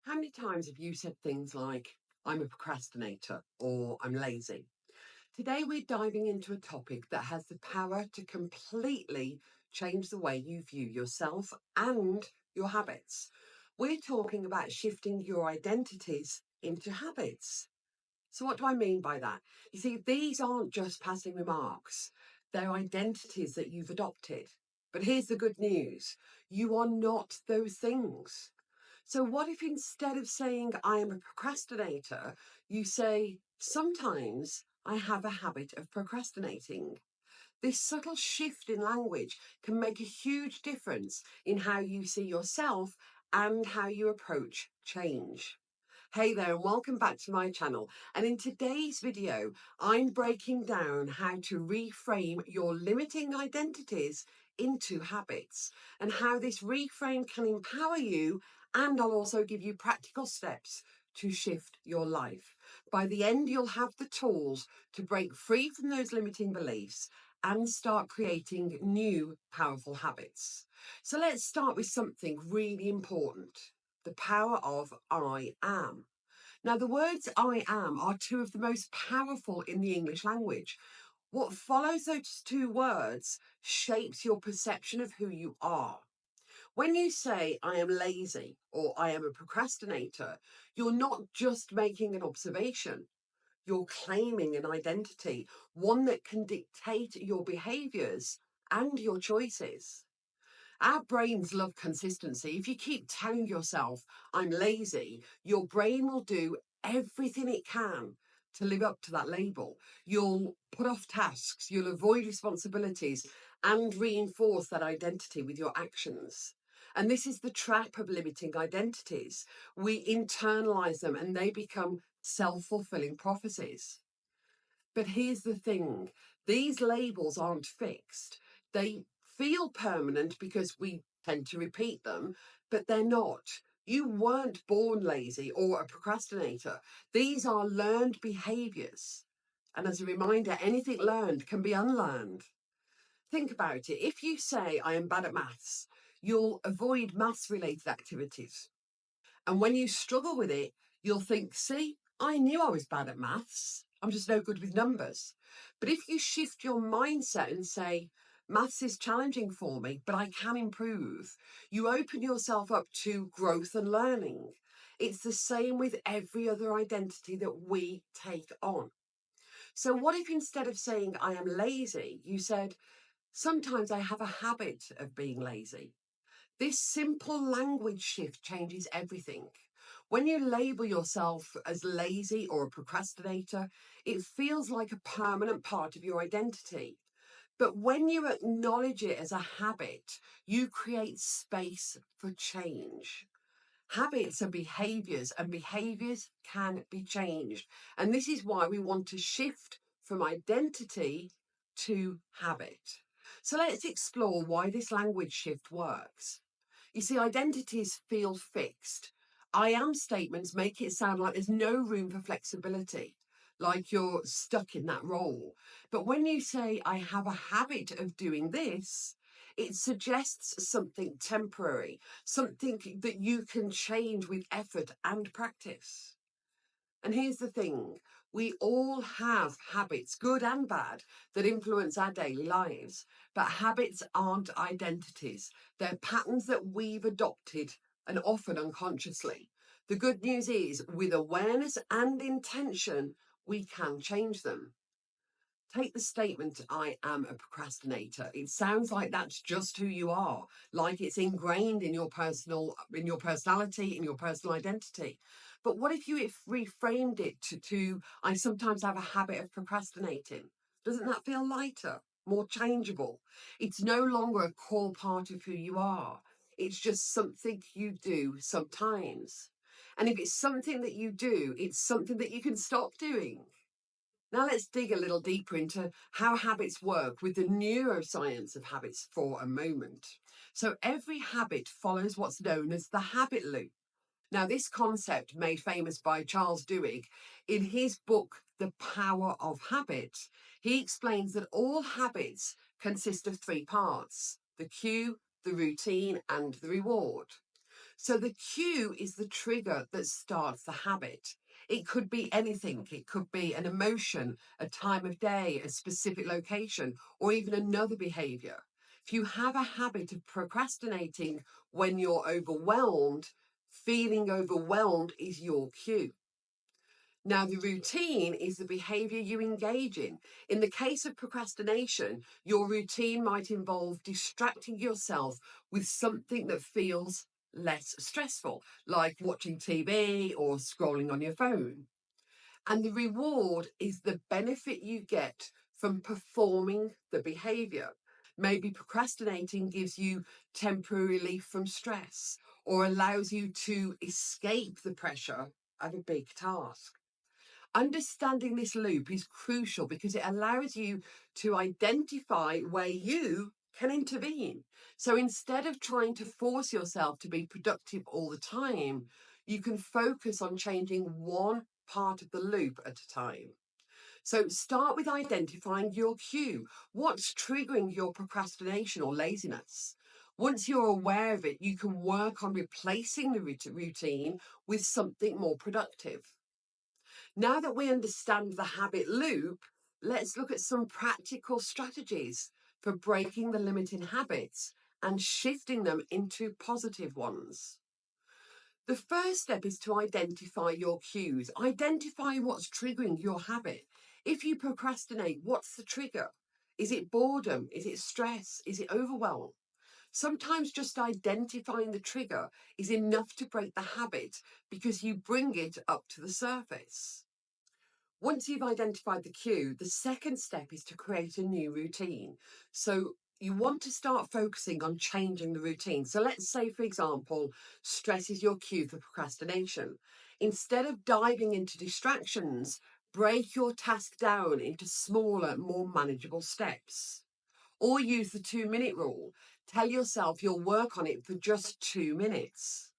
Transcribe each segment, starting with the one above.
How many times have you said things like, I'm a procrastinator or I'm lazy? Today, we're diving into a topic that has the power to completely change the way you view yourself and your habits. We're talking about shifting your identities into habits. So, what do I mean by that? You see, these aren't just passing remarks, they're identities that you've adopted. But here's the good news: you are not those things. So, what if instead of saying I am a procrastinator, you say, sometimes I have a habit of procrastinating? This subtle shift in language can make a huge difference in how you see yourself and how you approach change. Hey there, and welcome back to my channel. And in today's video, I'm breaking down how to reframe your limiting identities into habits and how this reframe can empower you. And I'll also give you practical steps to shift your life. By the end, you'll have the tools to break free from those limiting beliefs and start creating new powerful habits. So let's start with something really important: the power of I am. Now, the words I am are two of the most powerful in the English language. What follows those two words shapes your perception of who you are. When you say, I am lazy or I am a procrastinator, you're not just making an observation, you're claiming an identity, one that can dictate your behaviors and your choices. Our brains love consistency. If you keep telling yourself, I'm lazy, your brain will do everything it can to live up to that label. You'll put off tasks, you'll avoid responsibilities, and reinforce that identity with your actions. And this is the trap of limiting identities. We internalize them and they become self-fulfilling prophecies. But here's the thing: these labels aren't fixed. They feel permanent because we tend to repeat them, but they're not. You weren't born lazy or a procrastinator. These are learned behaviors. And as a reminder, anything learned can be unlearned. Think about it. If you say, I am bad at maths, you'll avoid maths related activities. And when you struggle with it, you'll think, see, I knew I was bad at maths. I'm just no good with numbers. But if you shift your mindset and say, maths is challenging for me, but I can improve, you open yourself up to growth and learning. It's the same with every other identity that we take on. So, what if instead of saying, I am lazy, you said, sometimes I have a habit of being lazy? This simple language shift changes everything. When you label yourself as lazy or a procrastinator, it feels like a permanent part of your identity. But when you acknowledge it as a habit, you create space for change. Habits are behaviors, and behaviors can be changed. And this is why we want to shift from identity to habit. So let's explore why this language shift works. You see, identities feel fixed. I am statements make it sound like there's no room for flexibility, like you're stuck in that role. But when you say, I have a habit of doing this, it suggests something temporary, something that you can change with effort and practice. And here's the thing: we all have habits, good and bad, that influence our daily lives. But habits aren't identities, they're patterns that we've adopted, and often unconsciously. The good news is, with awareness and intention, we can change them. Take the statement, I am a procrastinator. It sounds like that's just who you are, like it's ingrained in your personality, in your personal identity. But what if you reframed it to I sometimes have a habit of procrastinating? Doesn't that feel lighter, more changeable? It's no longer a core part of who you are. It's just something you do sometimes. And if it's something that you do, it's something that you can stop doing. Now let's dig a little deeper into how habits work with the neuroscience of habits for a moment. So every habit follows what's known as the habit loop. Now, this concept, made famous by Charles Duhigg in his book, The Power of Habit, he explains that all habits consist of three parts: the cue, the routine, and the reward. So the cue is the trigger that starts the habit. It could be anything. It could be an emotion, a time of day, a specific location, or even another behavior. If you have a habit of procrastinating when you're overwhelmed, feeling overwhelmed is your cue. Now, the routine is the behavior you engage in. In the case of procrastination, your routine might involve distracting yourself with something that feels less stressful, like watching TV or scrolling on your phone. And the reward is the benefit you get from performing the behavior. Maybe procrastinating gives you temporary relief from stress or allows you to escape the pressure of a big task. Understanding this loop is crucial because it allows you to identify where you can intervene. So instead of trying to force yourself to be productive all the time, you can focus on changing one part of the loop at a time. So start with identifying your cue. What's triggering your procrastination or laziness? Once you're aware of it, you can work on replacing the routine with something more productive. Now that we understand the habit loop, let's look at some practical strategies for breaking the limiting habits and shifting them into positive ones. The first step is to identify your cues. Identify what's triggering your habit. If you procrastinate, what's the trigger? Is it boredom? Is it stress? Is it overwhelm? Sometimes just identifying the trigger is enough to break the habit because you bring it up to the surface. Once you've identified the cue, the second step is to create a new routine. So you want to start focusing on changing the routine. So let's say, for example, stress is your cue for procrastination. Instead of diving into distractions, break your task down into smaller, more manageable steps. Or use the 2 minute rule. Tell yourself you'll work on it for just 2 minutes.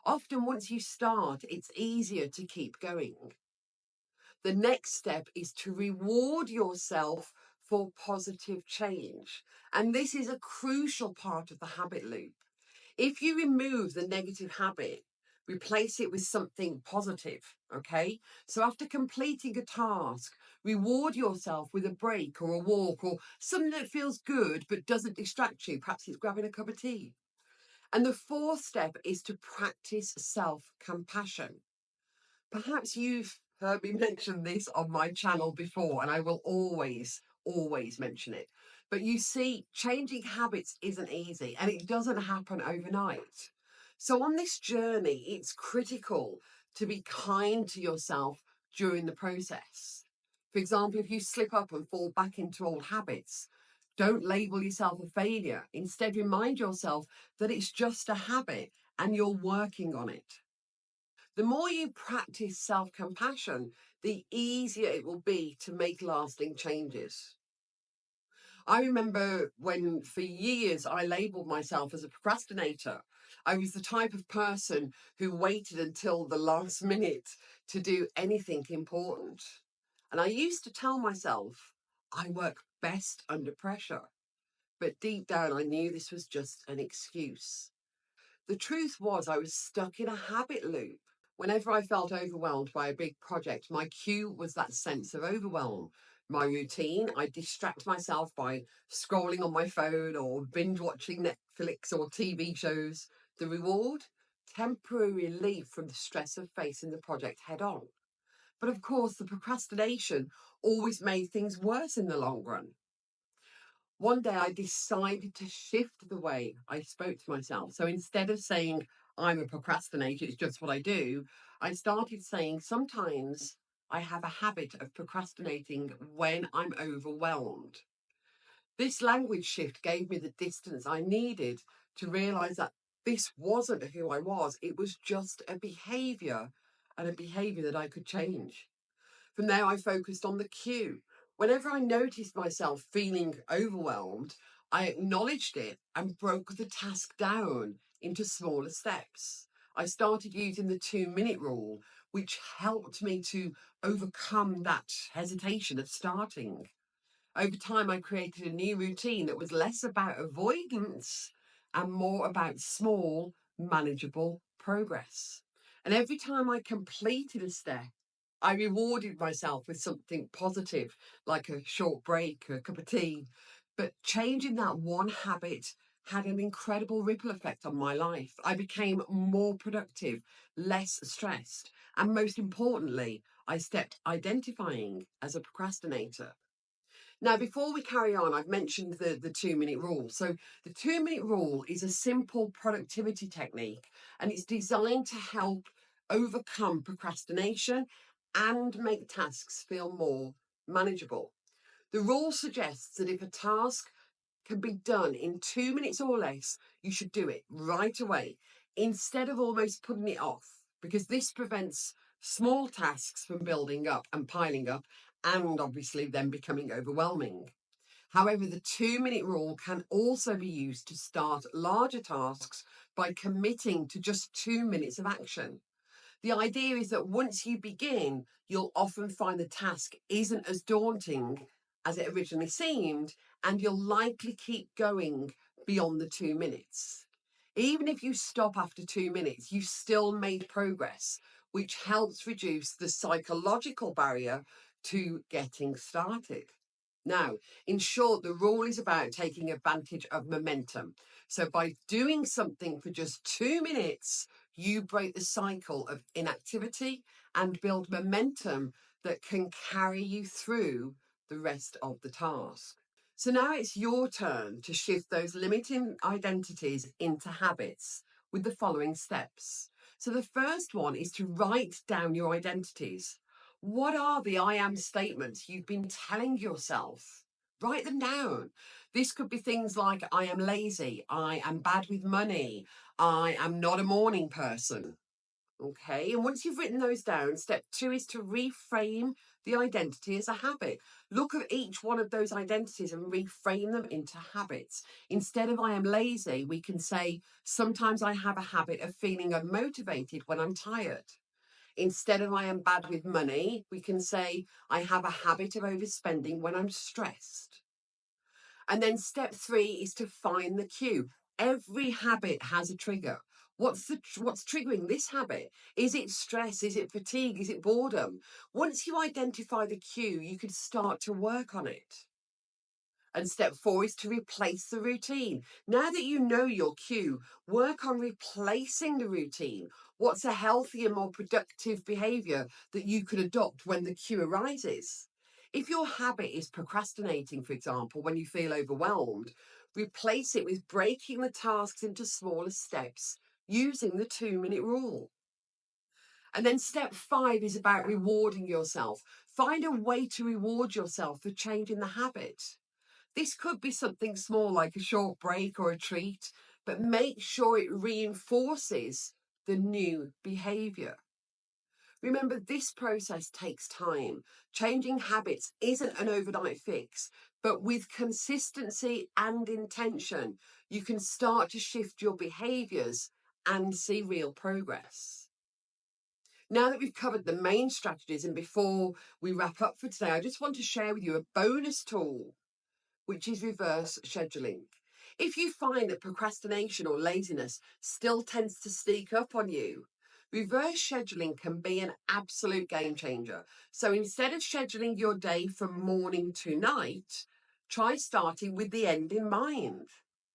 Often, once you start, it's easier to keep going. The next step is to reward yourself for positive change. And this is a crucial part of the habit loop. If you remove the negative habit, replace it with something positive, okay? So after completing a task, reward yourself with a break or a walk or something that feels good but doesn't distract you. Perhaps it's grabbing a cup of tea. And the fourth step is to practice self-compassion. Perhaps you've heard me mention this on my channel before, and I will always mention it. But you see, changing habits isn't easy and it doesn't happen overnight. So, on this journey, it's critical to be kind to yourself during the process. For example, if you slip up and fall back into old habits, don't label yourself a failure. Instead, remind yourself that it's just a habit and you're working on it. The more you practice self compassion, the easier it will be to make lasting changes. I remember when, for years, I labeled myself as a procrastinator. I was the type of person who waited until the last minute to do anything important. And I used to tell myself, I work best under pressure. But deep down, I knew this was just an excuse. The truth was, I was stuck in a habit loop. Whenever I felt overwhelmed by a big project, my cue was that sense of overwhelm. My routine, I distract myself by scrolling on my phone or binge watching Netflix or TV shows. The reward? Temporary relief from the stress of facing the project head on. But of course, the procrastination always made things worse in the long run. One day I decided to shift the way I spoke to myself. So instead of saying, I'm a procrastinator, it's just what I do, I started saying, sometimes I have a habit of procrastinating when I'm overwhelmed. This language shift gave me the distance I needed to realize that this wasn't who I was. It was just a behavior and a behavior that I could change. From there, I focused on the cue. Whenever I noticed myself feeling overwhelmed, I acknowledged it and broke the task down into smaller steps. I started using the 2 minute rule, which helped me to overcome that hesitation of starting. Over time, I created a new routine that was less about avoidance and more about small, manageable progress. And every time I completed a step, I rewarded myself with something positive, like a short break, a cup of tea. But changing that one habit had an incredible ripple effect on my life. I became more productive, less stressed, and most importantly, I stopped identifying as a procrastinator. Now, before we carry on, I've mentioned the 2 minute rule. So, the 2 minute rule is a simple productivity technique, and it's designed to help overcome procrastination and make tasks feel more manageable. The rule suggests that if a task can be done in 2 minutes or less, you should do it right away instead of almost putting it off, because this prevents small tasks from building up and piling up and obviously then becoming overwhelming. However, the 2 minute rule can also be used to start larger tasks by committing to just 2 minutes of action. The idea is that once you begin, you'll often find the task isn't as daunting as it originally seemed, and you'll likely keep going beyond the 2 minutes. Even if you stop after 2 minutes, you've still made progress, which helps reduce the psychological barrier to getting started. Now, in short, the rule is about taking advantage of momentum. So by doing something for just 2 minutes, you break the cycle of inactivity and build momentum that can carry you through the rest of the task. So now it's your turn to shift those limiting identities into habits with the following steps. So the first one is to write down your identities. What are the I am statements you've been telling yourself? Write them down. This could be things like I am lazy, I am bad with money, I am not a morning person. Okay, and once you've written those down, step 2 is to reframe the identity as a habit. Look at each one of those identities and reframe them into habits. Instead of I am lazy, we can say, sometimes I have a habit of feeling unmotivated when I'm tired. Instead of I am bad with money, we can say, I have a habit of overspending when I'm stressed. And then step 3 is to find the cue. Every habit has a trigger. What's triggering this habit? Is it stress? Is it fatigue? Is it boredom? Once you identify the cue, you can start to work on it. And step 4 is to replace the routine. Now that you know your cue, work on replacing the routine. What's a healthier, more productive behavior that you could adopt when the cue arises? If your habit is procrastinating, for example, when you feel overwhelmed, replace it with breaking the tasks into smaller steps using the 2 minute rule. And then step 5 is about rewarding yourself. Find a way to reward yourself for changing the habit. This could be something small like a short break or a treat, but make sure it reinforces the new behavior. Remember, this process takes time. Changing habits isn't an overnight fix, but with consistency and intention, you can start to shift your behaviors and see real progress. Now that we've covered the main strategies, and before we wrap up for today, I just want to share with you a bonus tool, which is reverse scheduling. If you find that procrastination or laziness still tends to sneak up on you, reverse scheduling can be an absolute game changer. So instead of scheduling your day from morning to night, try starting with the end in mind.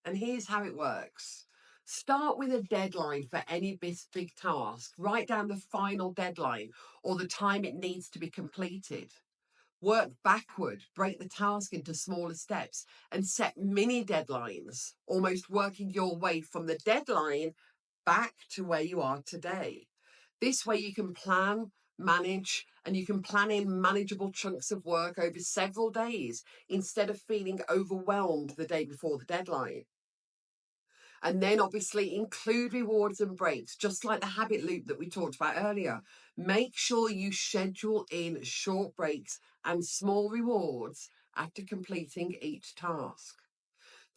And here's how it works. Start with a deadline for any big task. Write down the final deadline or the time it needs to be completed. Work backward, break the task into smaller steps, and set mini deadlines, almost working your way from the deadline back to where you are today. This way you can plan, manage, and you can plan in manageable chunks of work over several days instead of feeling overwhelmed the day before the deadline. And then obviously include rewards and breaks, just like the habit loop that we talked about earlier. Make sure you schedule in short breaks and small rewards after completing each task.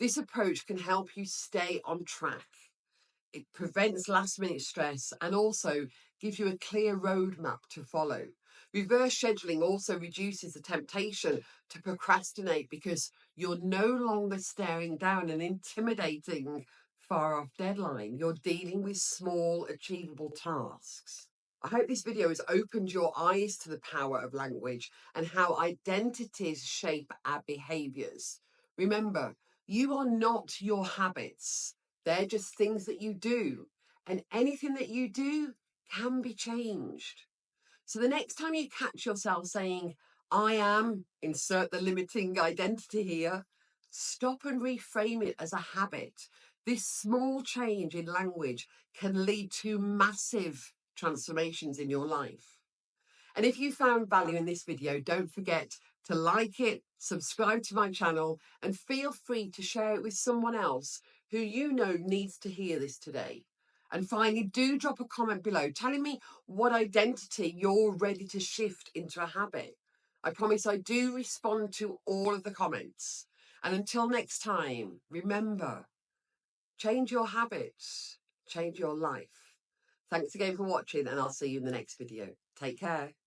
This approach can help you stay on track. It prevents last minute stress and also gives you a clear roadmap to follow. Reverse scheduling also reduces the temptation to procrastinate because you're no longer staring down an intimidating far off deadline. You're dealing with small, achievable tasks. I hope this video has opened your eyes to the power of language and how identities shape our behaviors. Remember, you are not your habits. They're just things that you do. And anything that you do can be changed. So the next time you catch yourself saying, I am, insert the limiting identity here, stop and reframe it as a habit. This small change in language can lead to massive transformations in your life. And if you found value in this video, don't forget to like it, subscribe to my channel, and feel free to share it with someone else who you know needs to hear this today. And finally, do drop a comment below telling me what identity you're ready to shift into a habit. I promise I do respond to all of the comments. And until next time, remember, change your habits, change your life. Thanks again for watching, and I'll see you in the next video. Take care.